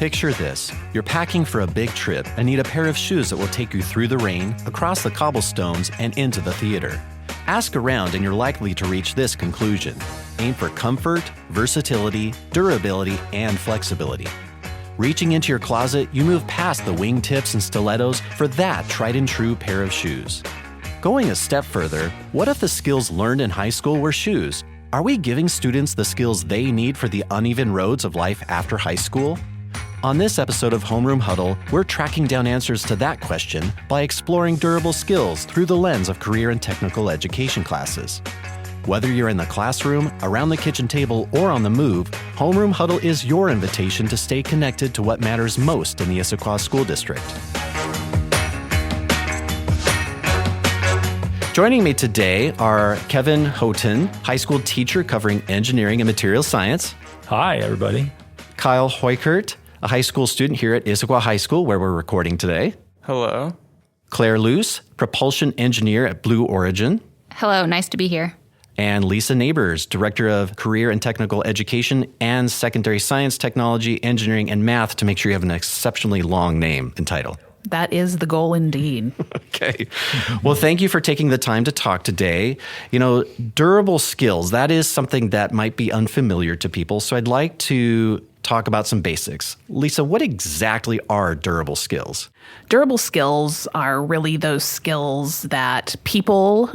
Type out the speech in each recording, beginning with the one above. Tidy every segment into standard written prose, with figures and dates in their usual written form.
Picture this. You're packing for a big trip and need a pair of shoes that will take you through the rain, across the cobblestones, and into the theater. Ask around and you're likely to reach this conclusion. Aim for comfort, versatility, durability, and flexibility. Reaching into your closet, you move past the wingtips and stilettos for that tried and true pair of shoes. Going a step further, what if the skills learned in high school were shoes? Are we giving students the skills they need for the uneven roads of life after high school? On this episode of Homeroom Huddle, we're tracking down answers to that question by exploring durable skills through the lens of career and technical education classes. Whether you're in the classroom, around the kitchen table, or on the move, Homeroom Huddle is your invitation to stay connected to what matters most in the Issaquah School District. Joining me today are Kevin Houghton, high school teacher covering engineering and materials science. Hi, everybody. Kyle Hoykert, a high school student here at Issaquah High School, where we're recording today. Hello. Claire Luce, propulsion engineer at Blue Origin. Hello, nice to be here. And Lisa Neighbors, director of career and technical education and secondary science, technology, engineering, and math, to make sure you have an exceptionally long name and title. That is the goal indeed. Okay. Well, thank you for taking the time to talk today. You know, durable skills, that is something that might be unfamiliar to people. So I'd like to talk about some basics. Lisa, what exactly are durable skills? Durable skills are really those skills that people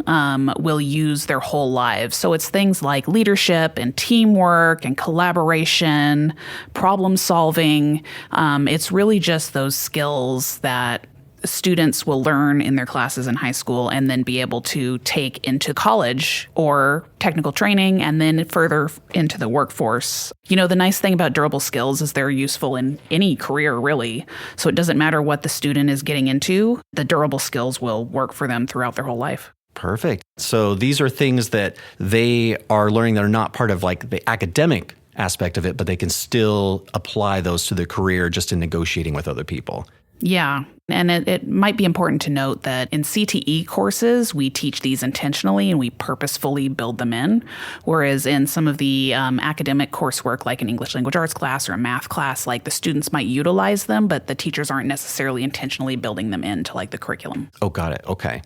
will use their whole lives. So it's things like leadership and teamwork and collaboration, problem solving. It's really just those skills that students will learn in their classes in high school and then be able to take into college or technical training and then further into the workforce. You know, the nice thing about durable skills is they're useful in any career, really. So it doesn't matter what the student is getting into, the durable skills will work for them throughout their whole life. Perfect. So these are things that they are learning that are not part of like the academic aspect of it, but they can still apply those to their career just in negotiating with other people. Yeah. And it might be important to note that in CTE courses, we teach these intentionally and we purposefully build them in. Whereas in some of the academic coursework, like an English language arts class or a math class, like the students might utilize them, but the teachers aren't necessarily intentionally building them into like the curriculum. Oh, got it. Okay.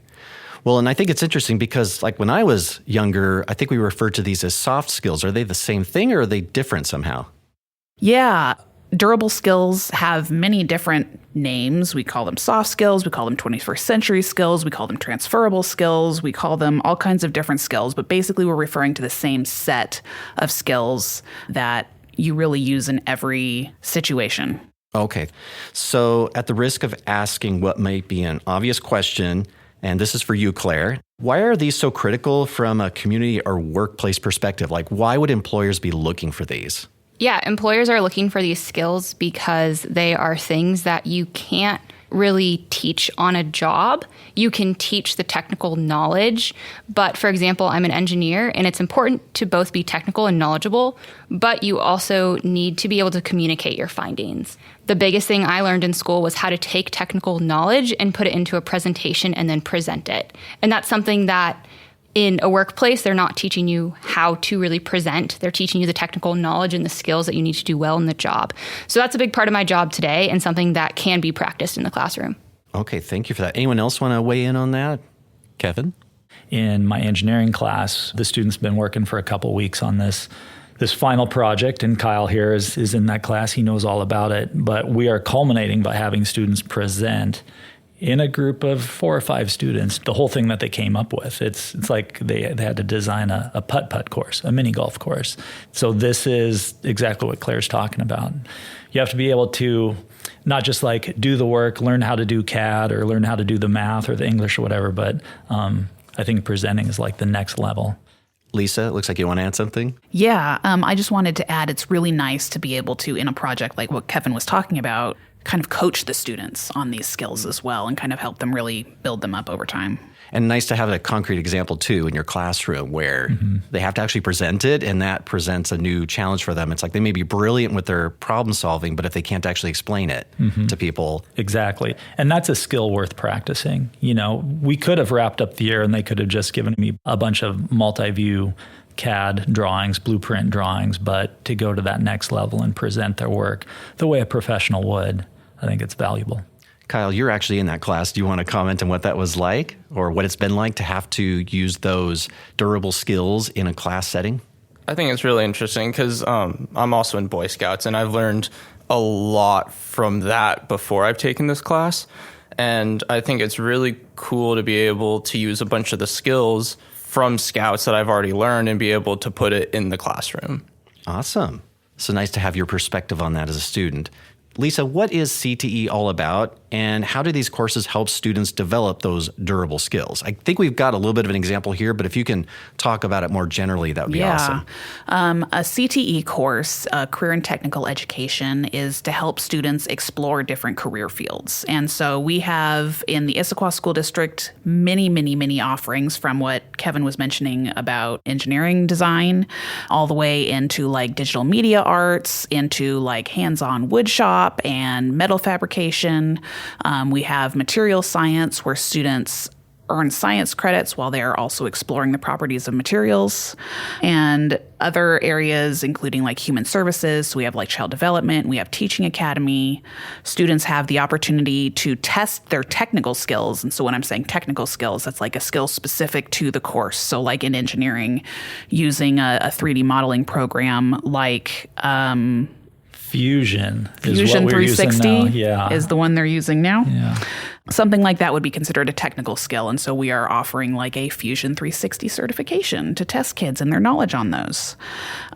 Well, and I think it's interesting because like when I was younger, I think we referred to these as soft skills. Are they the same thing or are they different somehow? Yeah. Durable skills have many different names. We call them soft skills. We call them 21st century skills. We call them transferable skills. We call them all kinds of different skills. But basically, we're referring to the same set of skills that you really use in every situation. Okay. So at the risk of asking what might be an obvious question, and this is for you, Claire, why are these so critical from a community or workplace perspective? Like, why would employers be looking for these? Yeah, employers are looking for these skills because they are things that you can't really teach on a job. You can teach the technical knowledge, but for example, I'm an engineer and it's important to both be technical and knowledgeable, but you also need to be able to communicate your findings. The biggest thing I learned in school was how to take technical knowledge and put it into a presentation and then present it. And that's something that in a workplace, they're not teaching you how to really present. They're teaching you the technical knowledge and the skills that you need to do well in the job. So that's a big part of my job today and something that can be practiced in the classroom. Okay, thank you for that. Anyone else want to weigh in on that? Kevin? In my engineering class, the student's been working for a couple weeks on this final project, and Kyle here is in that class. He knows all about it. But we are culminating by having students present in a group of 4 or 5 students, the whole thing that they came up with. It's like they had to design a putt-putt course, a mini golf course. So this is exactly what Claire's talking about. You have to be able to not just like do the work, learn how to do CAD or learn how to do the math or the English or whatever, but I think presenting is like the next level. Lisa, it looks like you want to add something? Yeah, I just wanted to add it's really nice to be able to, in a project like what Kevin was talking about, kind of coach the students on these skills as well and kind of help them really build them up over time. And nice to have a concrete example, too, in your classroom where they have to actually present it, and that presents a new challenge for them. It's like they may be brilliant with their problem solving, but if they can't actually explain it to people. Exactly. And that's a skill worth practicing. You know, we could have wrapped up the year and they could have just given me a bunch of multi-view CAD drawings, blueprint drawings, but to go to that next level and present their work the way a professional would, I think it's valuable. Kyle, you're actually in that class. Do you want to comment on what that was like or what it's been like to have to use those durable skills in a class setting? I think it's really interesting because I'm also in Boy Scouts, and I've learned a lot from that before I've taken this class. And I think it's really cool to be able to use a bunch of the skills from Scouts that I've already learned and be able to put it in the classroom. Awesome. So nice to have your perspective on that as a student. Lisa, what is CTE all about, and how do these courses help students develop those durable skills? I think we've got a little bit of an example here, but if you can talk about it more generally, that would be awesome. A CTE course, Career and Technical Education, is to help students explore different career fields. And so we have in the Issaquah School District many offerings, from what Kevin was mentioning about engineering design, all the way into like digital media arts, into like hands-on wood shop and metal fabrication. We have material science, where students earn science credits while they are also exploring the properties of materials, and other areas including like human services. So we have like child development, we have teaching academy. Students have the opportunity to test their technical skills. And so when I'm saying technical skills, that's like a skill specific to the course. So like in engineering, using a 3D modeling program like Fusion 360 Yeah. is the one they're using now. Yeah. Something like that would be considered a technical skill. And so we are offering like a Fusion 360 certification to test kids and their knowledge on those.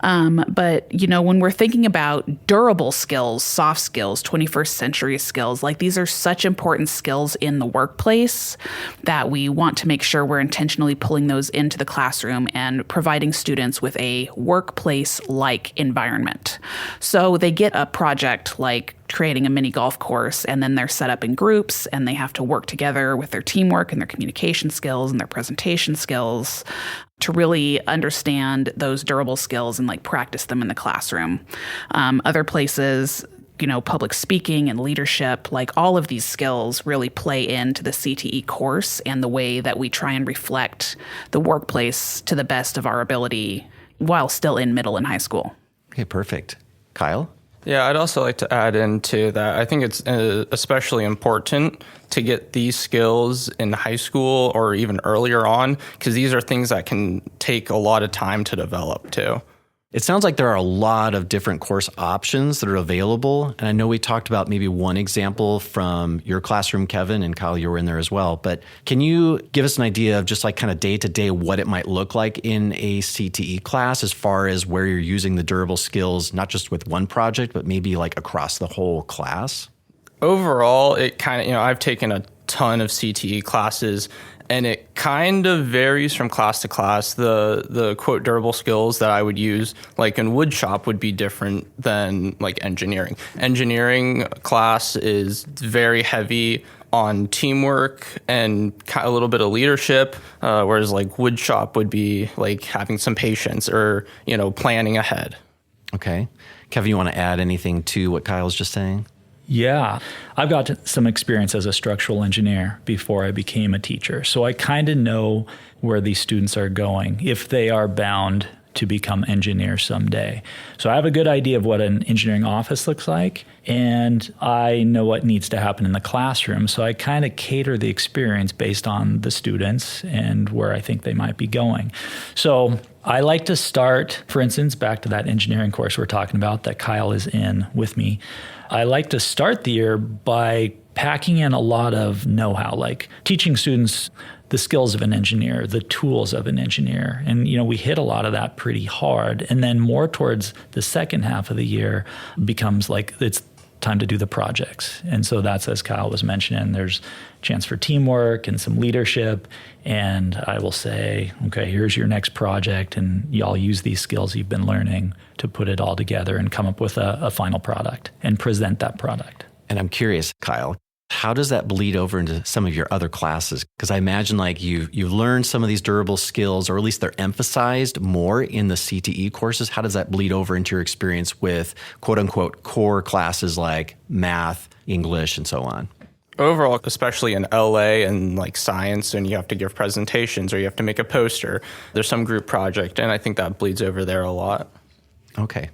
But, you know, when we're thinking about durable skills, soft skills, 21st century skills, like these are such important skills in the workplace that we want to make sure we're intentionally pulling those into the classroom and providing students with a workplace-like environment. So they get a project like creating a mini golf course, and then they're set up in groups and they have to work together with their teamwork and their communication skills and their presentation skills to really understand those durable skills and like practice them in the classroom. Other places, you know, public speaking and leadership, like all of these skills really play into the CTE course and the way that we try and reflect the workplace to the best of our ability while still in middle and high school. Okay, perfect. Kyle? Yeah, I'd also like to add into that. I think it's especially important to get these skills in high school or even earlier on, because these are things that can take a lot of time to develop too. It sounds like there are a lot of different course options that are available. And I know we talked about maybe one example from your classroom, Kevin, and Kyle, you were in there as well. But can you give us an idea of just like kind of day to day what it might look like in a CTE class as far as where you're using the durable skills, not just with one project, but maybe like across the whole class? Overall, it kind of, I've taken a ton of CTE classes, and it kind of varies from class to class. The quote durable skills that I would use, like in wood shop, would be different than like engineering. Engineering class is very heavy on teamwork and a little bit of leadership, whereas like wood shop would be like having some patience or, planning ahead. Okay. Kevin, you want to add anything to what Kyle's just saying? Yeah, I've got some experience as a structural engineer before I became a teacher. So I kind of know where these students are going if they are bound to become engineers someday. So I have a good idea of what an engineering office looks like, and I know what needs to happen in the classroom. So I kind of cater the experience based on the students and where I think they might be going. So I like to start, for instance, back to that engineering course we're talking about that Kyle is in with me. I like to start the year by packing in a lot of know-how, like teaching students the skills of an engineer, the tools of an engineer. And, we hit a lot of that pretty hard. And then more towards the second half of the year becomes like it's time to do the projects. And so that's, as Kyle was mentioning, there's a chance for teamwork and some leadership. And I will say, okay, here's your next project. And y'all use these skills you've been learning to put it all together and come up with a final product and present that product. And I'm curious, Kyle, how does that bleed over into some of your other classes? Because I imagine like you've learned some of these durable skills, or at least they're emphasized more in the CTE courses. How does that bleed over into your experience with quote unquote core classes like math, English, and so on? Overall, especially in LA and like science, and you have to give presentations or you have to make a poster, there's some group project, and I think that bleeds over there a lot. Okay.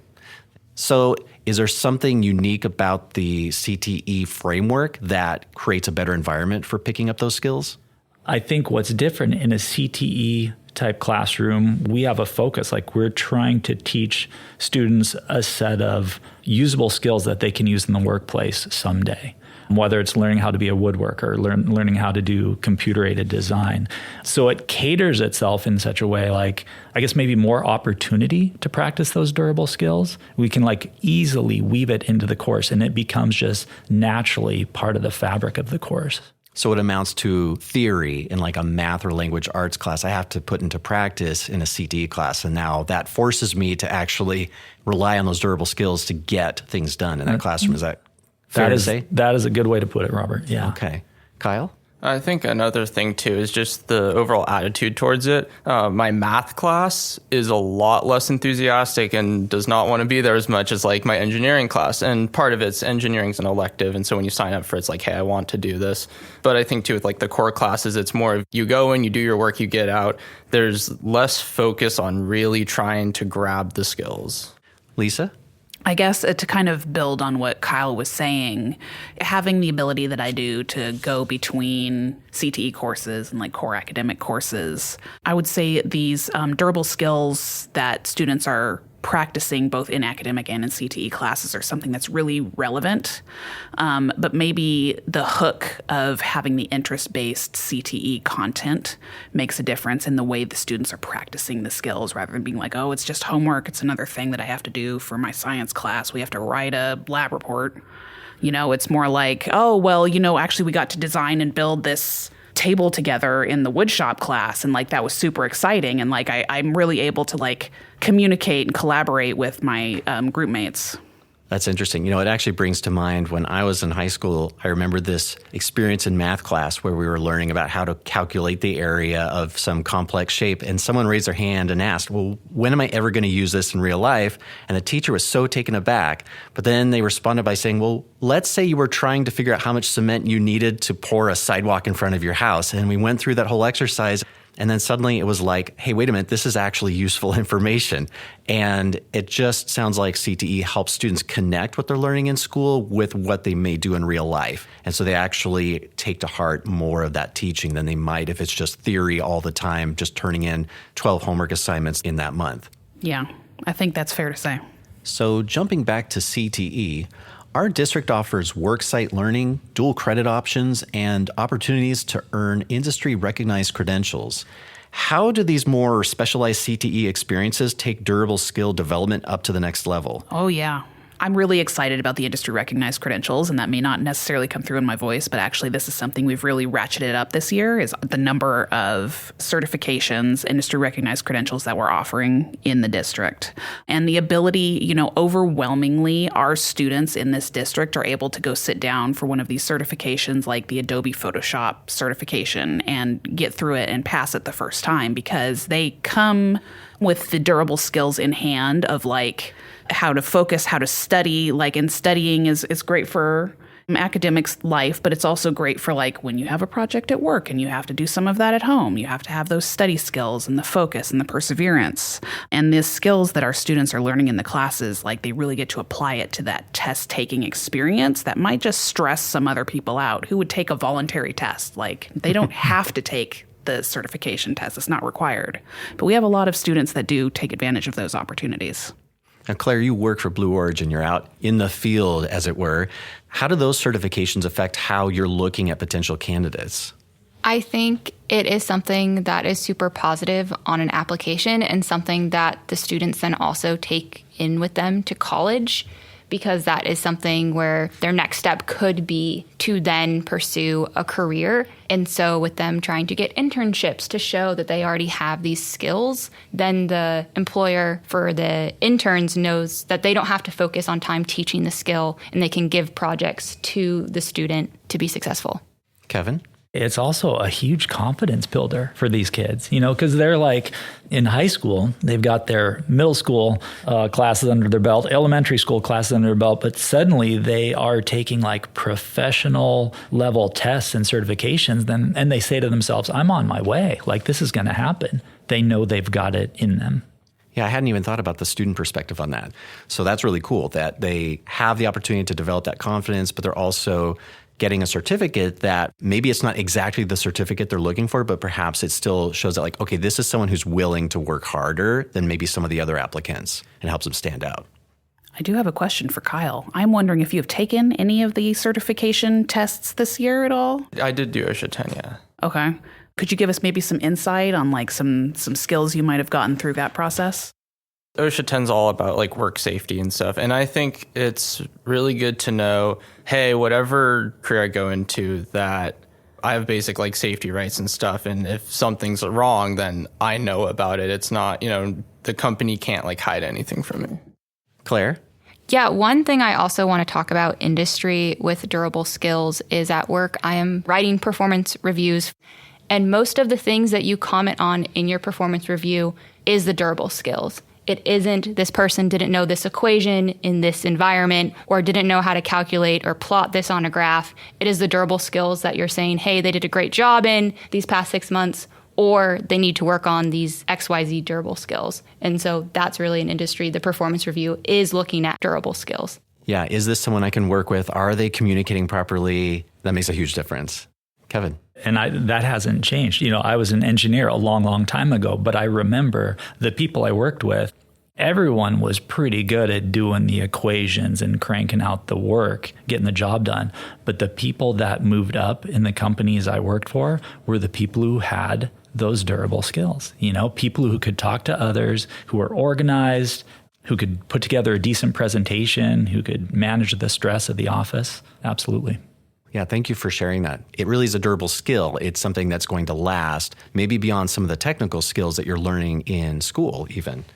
So is there something unique about the CTE framework that creates a better environment for picking up those skills? I think what's different in a CTE type classroom, we have a focus. Like we're trying to teach students a set of usable skills that they can use in the workplace someday, whether it's learning how to be a woodworker, learning how to do computer-aided design. So it caters itself in such a way, like, I guess maybe more opportunity to practice those durable skills. We can like easily weave it into the course, and it becomes just naturally part of the fabric of the course. So it amounts to theory in like a math or language arts class I have to put into practice in a CTE class. And now that forces me to actually rely on those durable skills to get things done in that classroom. Is that fair to say? That is a good way to put it, Robert. Yeah. Okay. Kyle? I think another thing, too, is just the overall attitude towards it. My math class is a lot less enthusiastic and does not want to be there as much as like my engineering class. And part of it's engineering's an elective. And so when you sign up for it, it's like, hey, I want to do this. But I think, too, with like the core classes, it's more of you go in, you do your work, you get out. There's less focus on really trying to grab the skills. Lisa? I guess to kind of build on what Kyle was saying, having the ability that I do to go between CTE courses and like core academic courses, I would say these durable skills that students are practicing both in academic and in CTE classes are something that's really relevant. But maybe the hook of having the interest-based CTE content makes a difference in the way the students are practicing the skills rather than being like, oh, it's just homework. It's another thing that I have to do for my science class. We have to write a lab report. It's more like, oh, well, actually we got to design and build this table together in the woodshop class, and like that was super exciting, and like I'm really able to like communicate and collaborate with my group mates. That's interesting. It actually brings to mind when I was in high school, I remember this experience in math class where we were learning about how to calculate the area of some complex shape. And someone raised their hand and asked, well, when am I ever going to use this in real life? And the teacher was so taken aback. But then they responded by saying, well, let's say you were trying to figure out how much cement you needed to pour a sidewalk in front of your house. And we went through that whole exercise. And then suddenly it was like, hey, wait a minute, this is actually useful information. And it just sounds like CTE helps students connect what they're learning in school with what they may do in real life. And so they actually take to heart more of that teaching than they might if it's just theory all the time, just turning in 12 homework assignments in that month. Yeah, I think that's fair to say. So jumping back to CTE, our district offers worksite learning, dual credit options, and opportunities to earn industry-recognized credentials. How do these more specialized CTE experiences take durable skill development up to the next level? Oh, yeah. I'm really excited about the industry recognized credentials, and that may not necessarily come through in my voice, but actually this is something we've really ratcheted up this year, is the number of certifications, industry recognized credentials that we're offering in the district. And the ability, overwhelmingly, our students in this district are able to go sit down for one of these certifications like the Adobe Photoshop certification and get through it and pass it the first time because they come with the durable skills in hand of like how to focus, how to study. Like, and studying is great for academics life, but it's also great for like when you have a project at work and you have to do some of that at home. You have to have those study skills and the focus and the perseverance. And the skills that our students are learning in the classes, like they really get to apply it to that test-taking experience that might just stress some other people out who would take a voluntary test. Like they don't have to take the certification test. It's not required. But we have a lot of students that do take advantage of those opportunities. Now, Claire, you work for Blue Origin. You're out in the field, as it were. How do those certifications affect how you're looking at potential candidates? I think it is something that is super positive on an application and something that the students then also take in with them to college, because that is something where their next step could be to then pursue a career. And so with them trying to get internships to show that they already have these skills, then the employer for the interns knows that they don't have to focus on time teaching the skill and they can give projects to the student to be successful. Kevin? It's also a huge confidence builder for these kids, because they're like in high school, they've got their middle school classes under their belt, elementary school classes under their belt, but suddenly they are taking like professional level tests and certifications. And they say to themselves, I'm on my way. Like, this is going to happen. They know they've got it in them. Yeah, I hadn't even thought about the student perspective on that. So that's really cool that they have the opportunity to develop that confidence, but they're also getting a certificate that maybe it's not exactly the certificate they're looking for, but perhaps it still shows that like, okay, this is someone who's willing to work harder than maybe some of the other applicants and helps them stand out. I do have a question for Kyle. I'm wondering if you have taken any of the certification tests this year at all? I did do OSHA 10, yeah. Okay. Could you give us maybe some insight on like some skills you might have gotten through that process? OSHA 10's all about like work safety and stuff. And I think it's really good to know, hey, whatever career I go into, that I have basic like safety rights and stuff. And if something's wrong, then I know about it. It's not, the company can't like hide anything from me. Claire? Yeah, one thing I also want to talk about industry with durable skills is at work, I am writing performance reviews. And most of the things that you comment on in your performance review is the durable skills. It isn't this person didn't know this equation in this environment or didn't know how to calculate or plot this on a graph. It is the durable skills that you're saying, hey, they did a great job in these past 6 months, or they need to work on these XYZ durable skills. And so that's really an industry. The performance review is looking at durable skills. Yeah, is this someone I can work with? Are they communicating properly? That makes a huge difference. Kevin? And that hasn't changed. I was an engineer a long, long time ago, but I remember the people I worked with, everyone was pretty good at doing the equations and cranking out the work, getting the job done. But the people that moved up in the companies I worked for were the people who had those durable skills. People who could talk to others, who were organized, who could put together a decent presentation, who could manage the stress of the office. Absolutely. Yeah, thank you for sharing that. It really is a durable skill. It's something that's going to last, maybe beyond some of the technical skills that you're learning in school even.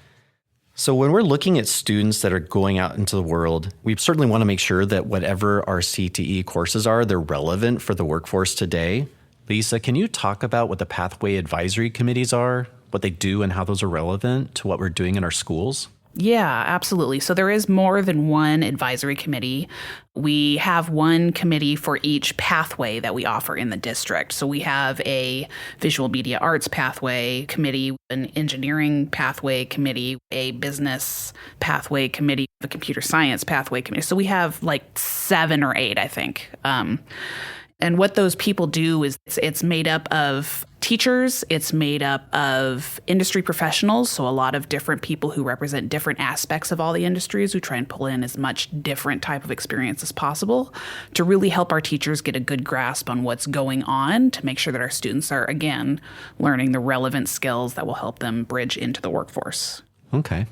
So when we're looking at students that are going out into the world, we certainly want to make sure that whatever our CTE courses are, they're relevant for the workforce today. Lisa, can you talk about what the Pathway Advisory Committees are, what they do, and how those are relevant to what we're doing in our schools? Yeah, absolutely. So there is more than one advisory committee. We have one committee for each pathway that we offer in the district. So we have a visual media arts pathway committee, an engineering pathway committee, a business pathway committee, a computer science pathway committee. So we have like 7 or 8, I think. And what those people do is it's made up of teachers, it's made up of industry professionals, so a lot of different people who represent different aspects of all the industries who try and pull in as much different type of experience as possible to really help our teachers get a good grasp on what's going on, to make sure that our students are, again, learning the relevant skills that will help them bridge into the workforce. Okay.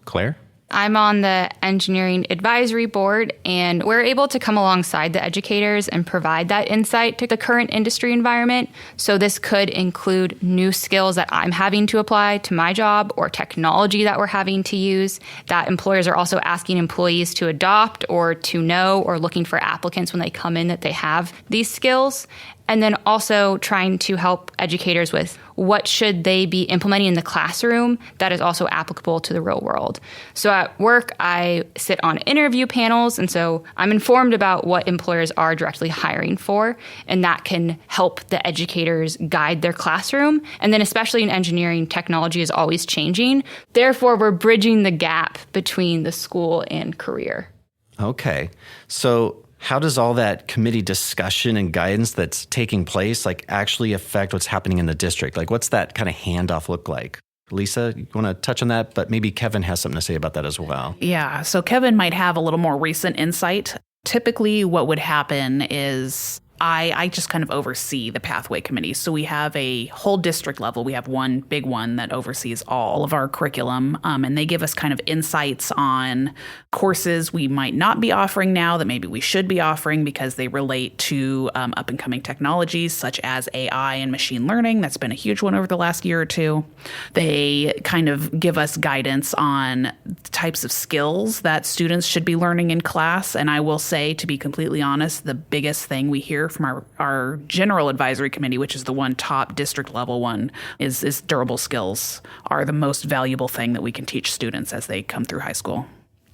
Claire? I'm on the engineering advisory board, and we're able to come alongside the educators and provide that insight to the current industry environment. So this could include new skills that I'm having to apply to my job or technology that we're having to use that employers are also asking employees to adopt or to know, or looking for applicants when they come in that they have these skills. And then also trying to help educators with what should they be implementing in the classroom that is also applicable to the real world. So at work, I sit on interview panels, and so I'm informed about what employers are directly hiring for, and that can help the educators guide their classroom. And then especially in engineering, technology is always changing. Therefore, we're bridging the gap between the school and career. Okay. So how does all that committee discussion and guidance that's taking place actually affect what's happening in the district? What's that kind of handoff look like? Lisa, you want to touch on that? But maybe Kevin has something to say about that as well. Yeah, so Kevin might have a little more recent insight. Typically, what would happen is I just kind of oversee the pathway committee. So we have a whole district level. We have one big one that oversees all of our curriculum, and they give us kind of insights on courses we might not be offering now that maybe we should be offering because they relate to up-and-coming technologies such as AI and machine learning. That's been a huge one over the last year or two. They kind of give us guidance on types of skills that students should be learning in class. And I will say, to be completely honest, the biggest thing we hear heard from our general advisory committee, which is the one top district level one, is durable skills are the most valuable thing that we can teach students as they come through high school.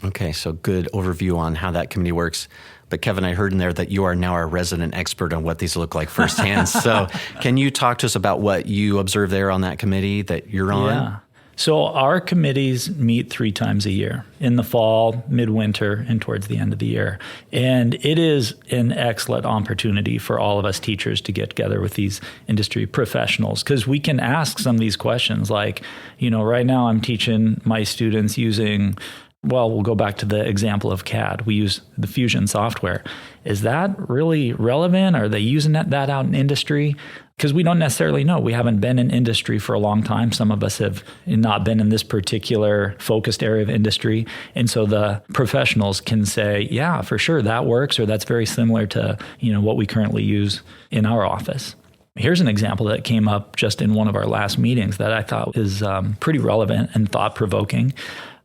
Okay, so good overview on how that committee works. But Kevin, I heard in there that you are now our resident expert on what these look like firsthand. So can you talk to us about what you observe there on that committee that you're on? Yeah. So our committees meet 3 times a year, in the fall, midwinter, and towards the end of the year. And it is an excellent opportunity for all of us teachers to get together with these industry professionals, because we can ask some of these questions like, right now I'm teaching my students using, we'll go back to the example of CAD. We use the Fusion software. Is that really relevant? Are they using that out in industry? Because we don't necessarily know. We haven't been in industry for a long time. Some of us have not been in this particular focused area of industry. And so the professionals can say, yeah, for sure, that works, or that's very similar to what we currently use in our office. Here's an example that came up just in one of our last meetings that I thought is pretty relevant and thought-provoking.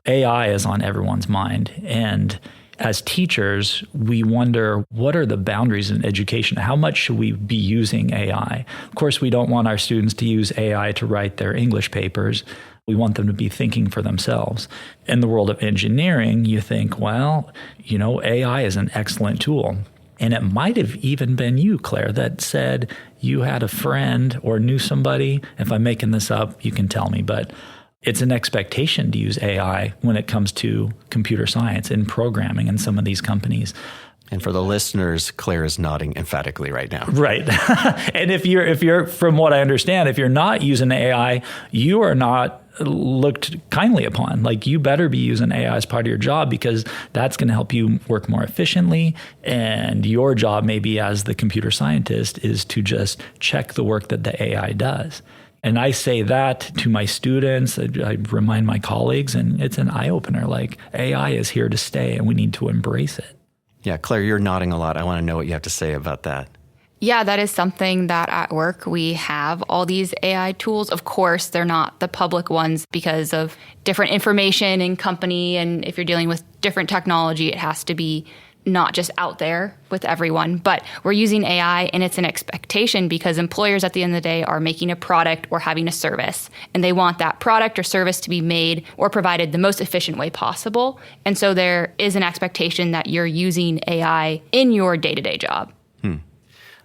AI is on everyone's mind. And as teachers, we wonder, what are the boundaries in education? How much should we be using AI? Of course, we don't want our students to use AI to write their English papers. We want them to be thinking for themselves. In the world of engineering, you think, AI is an excellent tool. And it might have even been you, Claire, that said you had a friend or knew somebody. If I'm making this up, you can tell me, but it's an expectation to use AI when it comes to computer science and programming in some of these companies. And for the listeners, Claire is nodding emphatically right now. Right. And if you're, from what I understand, if you're not using AI, you are not looked kindly upon. Like, you better be using AI as part of your job, because that's going to help you work more efficiently. And your job, maybe as the computer scientist, is to just check the work that the AI does. And I say that to my students, I remind my colleagues, and it's an eye-opener. Like, AI is here to stay, and we need to embrace it. Yeah, Claire, you're nodding a lot. I want to know what you have to say about that. Yeah, that is something that at work we have all these AI tools. Of course, they're not the public ones because of different information in company. And if you're dealing with different technology, it has to be not just out there with everyone, but we're using AI, and it's an expectation because employers at the end of the day are making a product or having a service, and they want that product or service to be made or provided the most efficient way possible. And so there is an expectation that you're using AI in your day-to-day job.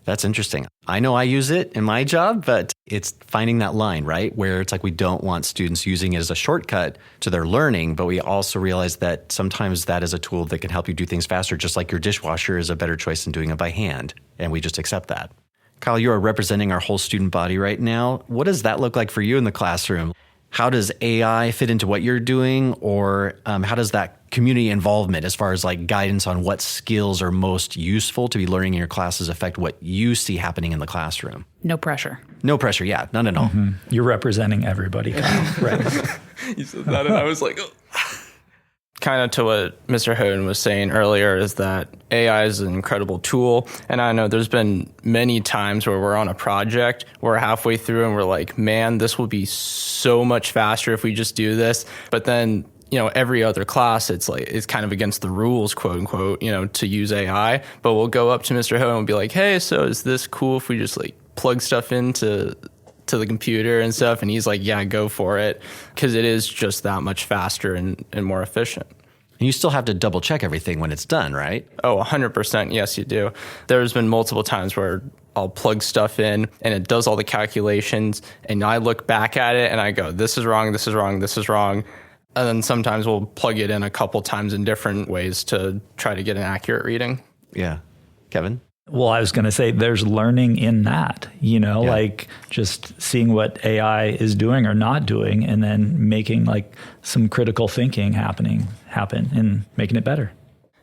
That's interesting. I know I use it in my job, but it's finding that line, right? Where it's like we don't want students using it as a shortcut to their learning, but we also realize that sometimes that is a tool that can help you do things faster, just like your dishwasher is a better choice than doing it by hand. And we just accept that. Kyle, you are representing our whole student body right now. What does that look like for you in the classroom? How does AI fit into what you're doing? Or how does that community involvement, as far as like guidance on what skills are most useful to be learning in your classes, affect what you see happening in the classroom? No pressure. No pressure, yeah, none at all. Mm-hmm. You're representing everybody, Kyle. Right. You said that, and I was like, kind of to what Mr. Hoden was saying earlier, is that AI is an incredible tool. And I know there's been many times where we're on a project, we're halfway through and we're like, man, this will be so much faster if we just do this. But then, every other class, it's kind of against the rules, quote unquote, to use AI. But we'll go up to Mr. Hoden and be like, hey, so is this cool if we just plug stuff into the computer and stuff? And he's like, yeah, go for it, because it is just that much faster and more efficient. And you still have to double check everything when it's done, right? Oh, 100%. Yes, you do. There's been multiple times where I'll plug stuff in and it does all the calculations, and I look back at it and I go, this is wrong, this is wrong, this is wrong. And then sometimes we'll plug it in a couple times in different ways to try to get an accurate reading. Yeah. Kevin? Well, I was going to say there's learning in that, like just seeing what AI is doing or not doing, and then making some critical thinking happen and making it better.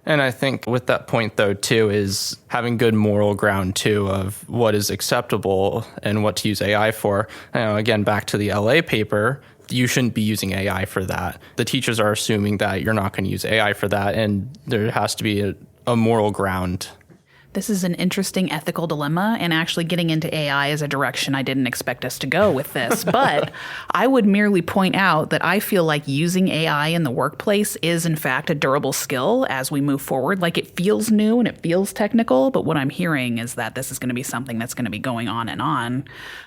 And I think with that point, though, too, is having good moral ground, too, of what is acceptable and what to use AI for. Again, back to the LA paper, you shouldn't be using AI for that. The teachers are assuming that you're not going to use AI for that, and there has to be a moral ground. This is an interesting ethical dilemma, and actually getting into AI is a direction I didn't expect us to go with this. But I would merely point out that I feel like using AI in the workplace is, in fact, a durable skill as we move forward. Like, it feels new and it feels technical, but what I'm hearing is that this is going to be something that's going to be going on.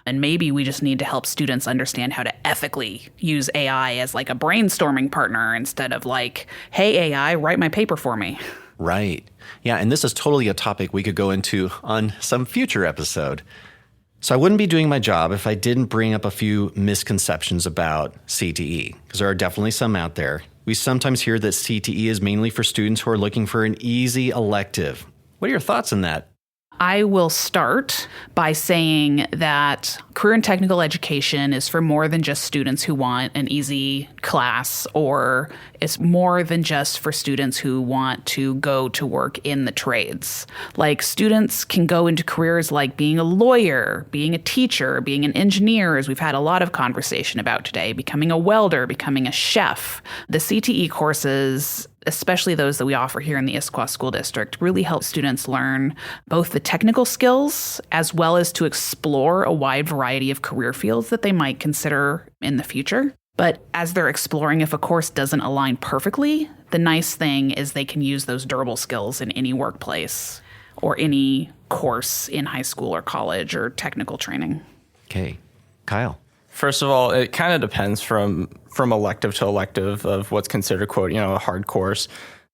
And maybe we just need to help students understand how to ethically use AI as like a brainstorming partner instead of like, hey, AI, write my paper for me. Right. Yeah, and this is totally a topic we could go into on some future episode. So I wouldn't be doing my job if I didn't bring up a few misconceptions about CTE, because there are definitely some out there. We sometimes hear that CTE is mainly for students who are looking for an easy elective. What are your thoughts on that? I will start by saying that career and technical education is for more than just students who want an easy class, or it's more than just for students who want to go to work in the trades. Like, students can go into careers like being a lawyer, being a teacher, being an engineer, as we've had a lot of conversation about today, becoming a welder, becoming a chef. The CTE courses, especially those that we offer here in the Issaquah School District, really help students learn both the technical skills as well as to explore a wide variety of career fields that they might consider in the future. But as they're exploring, if a course doesn't align perfectly, the nice thing is they can use those durable skills in any workplace or any course in high school or college or technical training. Okay. Kyle. First of all, it kind of depends from elective to elective of what's considered, quote, a hard course.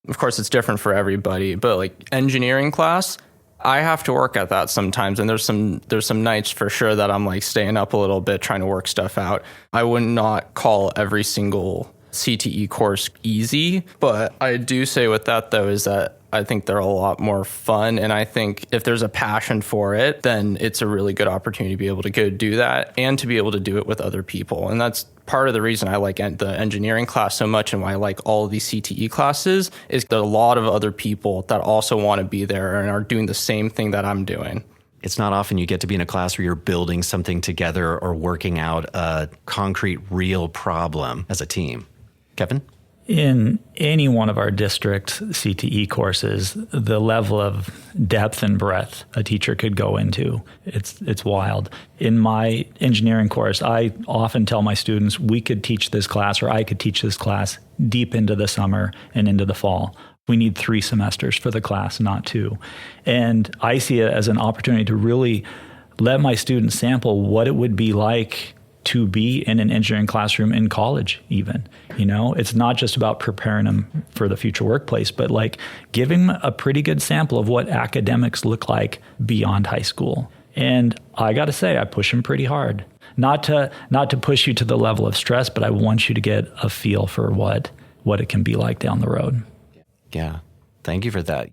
Of course, it's different for everybody, but like engineering class, I have to work at that sometimes. And there's some nights for sure that I'm like staying up a little bit trying to work stuff out. I would not call every single CTE course easy, but I do say with that though is that I think they're a lot more fun. And I think if there's a passion for it, then it's a really good opportunity to be able to go do that and to be able to do it with other people. And that's part of the reason I like the engineering class so much and why I like all of these CTE classes is there are a lot of other people that also want to be there and are doing the same thing that I'm doing. It's not often you get to be in a class where you're building something together or working out a concrete, real problem as a team. Kevin? In any one of our district CTE courses, the level of depth and breadth a teacher could go into, it's wild. In my engineering course, I often tell my students we could teach this class, or I could teach this class deep into the summer and into the fall. We need 3 semesters for the class, not 2. And I see it as an opportunity to really let my students sample what it would be like to be in an engineering classroom in college even. It's not just about preparing them for the future workplace, but like giving them a pretty good sample of what academics look like beyond high school. And I got to say, I push them pretty hard. Not to push you to the level of stress, but I want you to get a feel for what it can be like down the road. Yeah. Thank you for that.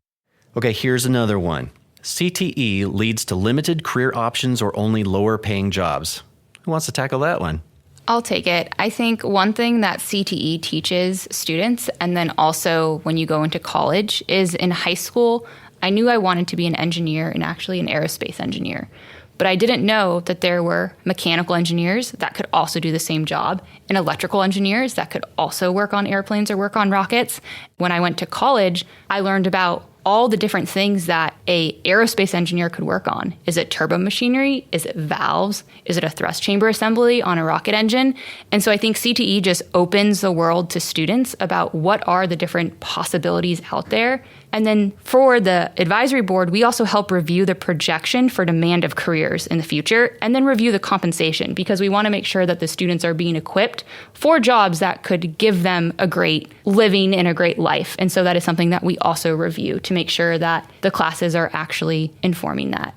Okay, here's another one. CTE leads to limited career options or only lower paying jobs. Who wants to tackle that one? I'll take it. I think one thing that CTE teaches students, and then also when you go into college, is in high school, I knew I wanted to be an engineer and actually an aerospace engineer. But I didn't know that there were mechanical engineers that could also do the same job and electrical engineers that could also work on airplanes or work on rockets. When I went to college, I learned about all the different things that a aerospace engineer could work on. Is it turbo machinery? Is it valves? Is it a thrust chamber assembly on a rocket engine? And so I think CTE just opens the world to students about what are the different possibilities out there. And then for the advisory board, we also help review the projection for demand of careers in the future and then review the compensation because we want to make sure that the students are being equipped for jobs that could give them a great living and a great life. And so that is something that we also review to make sure that the classes are actually informing that.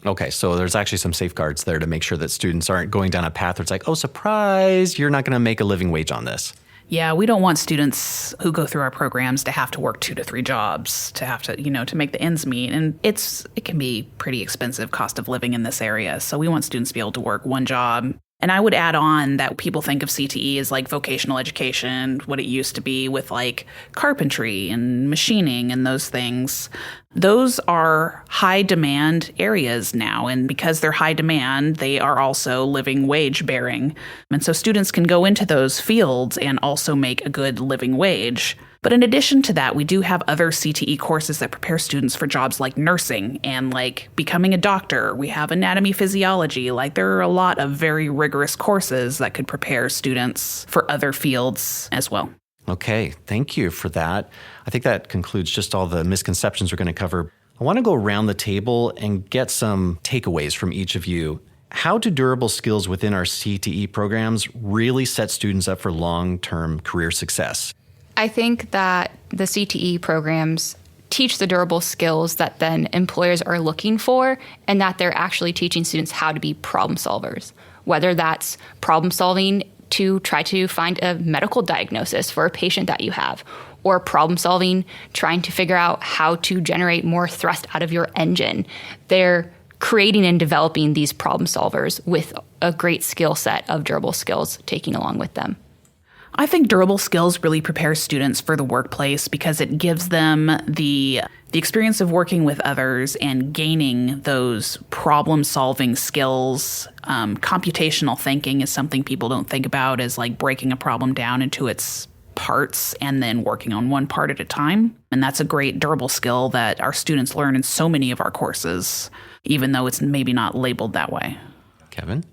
Okay, so there's actually some safeguards there to make sure that students aren't going down a path where it's like, oh, surprise, you're not going to make a living wage on this. Yeah, we don't want students who go through our programs to have to work 2 to 3 jobs, to have to, to make the ends meet. And it can be pretty expensive cost of living in this area. So we want students to be able to work one job. And I would add on that people think of CTE as like vocational education, what it used to be with like carpentry and machining and those things. Those are high demand areas now. And because they're high demand, they are also living wage bearing. And so students can go into those fields and also make a good living wage. But in addition to that, we do have other CTE courses that prepare students for jobs like nursing and like becoming a doctor. We have anatomy physiology. Like there are a lot of very rigorous courses that could prepare students for other fields as well. Okay, thank you for that. I think that concludes just all the misconceptions we're going to cover. I want to go around the table and get some takeaways from each of you. How do durable skills within our CTE programs really set students up for long-term career success? I think that the CTE programs teach the durable skills that then employers are looking for, and that they're actually teaching students how to be problem solvers, whether that's problem solving to try to find a medical diagnosis for a patient that you have, or problem solving trying to figure out how to generate more thrust out of your engine. They're creating and developing these problem solvers with a great skill set of durable skills taking along with them. I think durable skills really prepare students for the workplace because it gives them the experience of working with others and gaining those problem-solving skills. Computational thinking is something people don't think about as like breaking a problem down into its parts and then working on one part at a time. And that's a great durable skill that our students learn in so many of our courses, even though it's maybe not labeled that way. Kevin?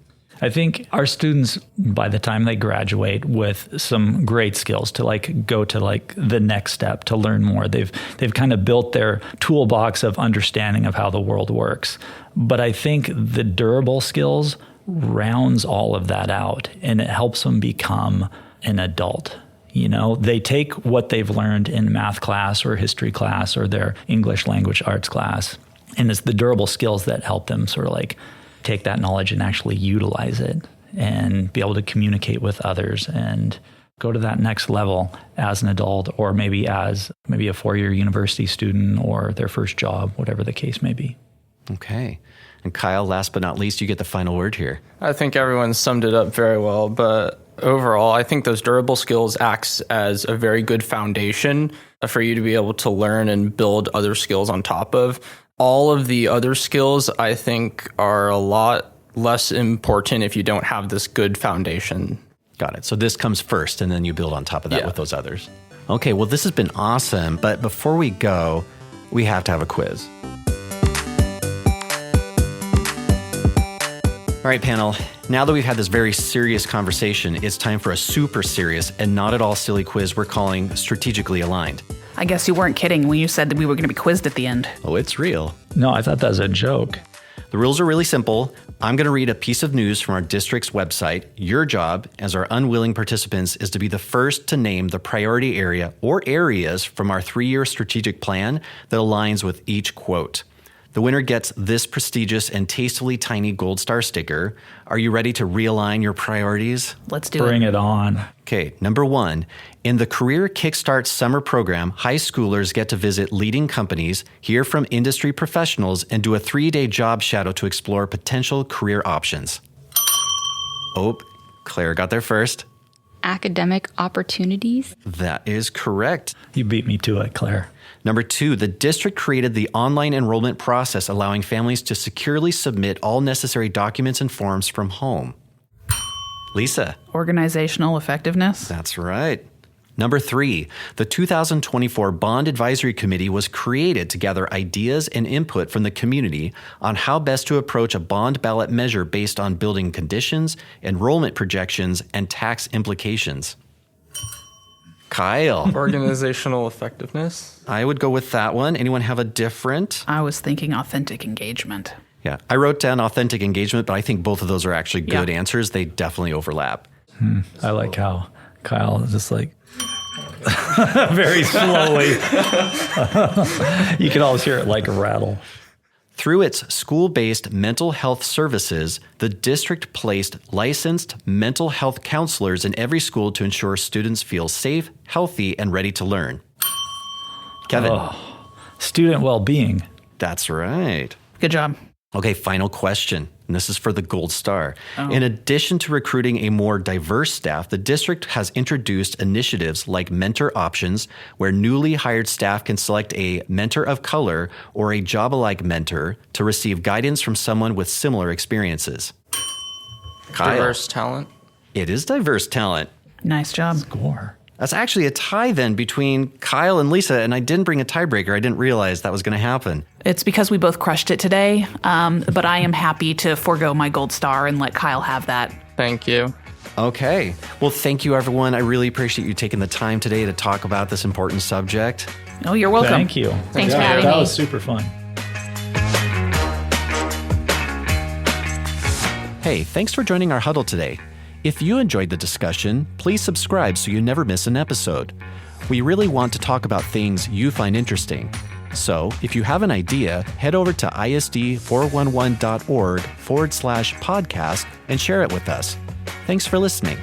I think our students, by the time they graduate with some great skills to like go to like the next step to learn more, they've kind of built their toolbox of understanding of how the world works. But I think the durable skills rounds all of that out, and it helps them become an adult. You know, they take what they've learned in math class or history class or their English language arts class, and it's the durable skills that help them sort of like take that knowledge and actually utilize it and be able to communicate with others and go to that next level as an adult, or maybe as a 4-year university student or their first job, whatever the case may be. Okay. And Kyle, last but not least, you get the final word here. I think everyone summed it up very well, but overall, I think those durable skills acts as a very good foundation for you to be able to learn and build other skills on top of. All of the other skills, I think, are a lot less important if you don't have this good foundation. Got it. So this comes first, and then you build on top of that with those others. Okay, well, this has been awesome. But before we go, we have to have a quiz. All right, panel. Now that we've had this very serious conversation, it's time for a super serious and not at all silly quiz we're calling Strategically Aligned. I guess you weren't kidding when you said that we were going to be quizzed at the end. Oh, it's real. No, I thought that was a joke. The rules are really simple. I'm going to read a piece of news from our district's website. Your job, as our unwilling participants, is to be the first to name the priority area or areas from our 3-year strategic plan that aligns with each quote. The winner gets this prestigious and tastily tiny gold star sticker. Are you ready to realign your priorities? Let's do Bring it on. Okay, number 1. In the Career Kickstart Summer Program, high schoolers get to visit leading companies, hear from industry professionals, and do a 3-day job shadow to explore potential career options. Oh, Claire got there first. Academic opportunities. That is correct. You beat me to it, Claire. Number 2, the district created the online enrollment process, allowing families to securely submit all necessary documents and forms from home. Lisa. Organizational effectiveness. That's right. Number 3, the 2024 Bond Advisory Committee was created to gather ideas and input from the community on how best to approach a bond ballot measure based on building conditions, enrollment projections, and tax implications. Kyle. Organizational effectiveness. I would go with that one. Anyone have a different? I was thinking authentic engagement. Yeah, I wrote down authentic engagement, but I think both of those are actually good answers. They definitely overlap. I like how Kyle is just like very slowly. You can always hear it like a rattle. Through its school-based mental health services, the district placed licensed mental health counselors in every school to ensure students feel safe, healthy, and ready to learn. Kevin. Student well-being. That's right. Good job. Okay, final question. And this is for the gold star. In addition to recruiting a more diverse staff, the district has introduced initiatives like mentor options, where newly hired staff can select a mentor of color or a job-alike mentor to receive guidance from someone with similar experiences. Kyle. Diverse talent. It is diverse talent. Nice job. Score. That's actually a tie then between Kyle and Lisa, and I didn't bring a tiebreaker. I didn't realize that was going to happen. It's because we both crushed it today, but I am happy to forego my gold star and let Kyle have that. Thank you. Okay. Well, thank you, everyone. I really appreciate you taking the time today to talk about this important subject. Oh, you're welcome. Thank you. Thanks for having That me. was super fun. Hey, thanks for joining our huddle today. If you enjoyed the discussion, please subscribe so you never miss an episode. We really want to talk about things you find interesting. So, if you have an idea, head over to isd411.org/podcast and share it with us. Thanks for listening.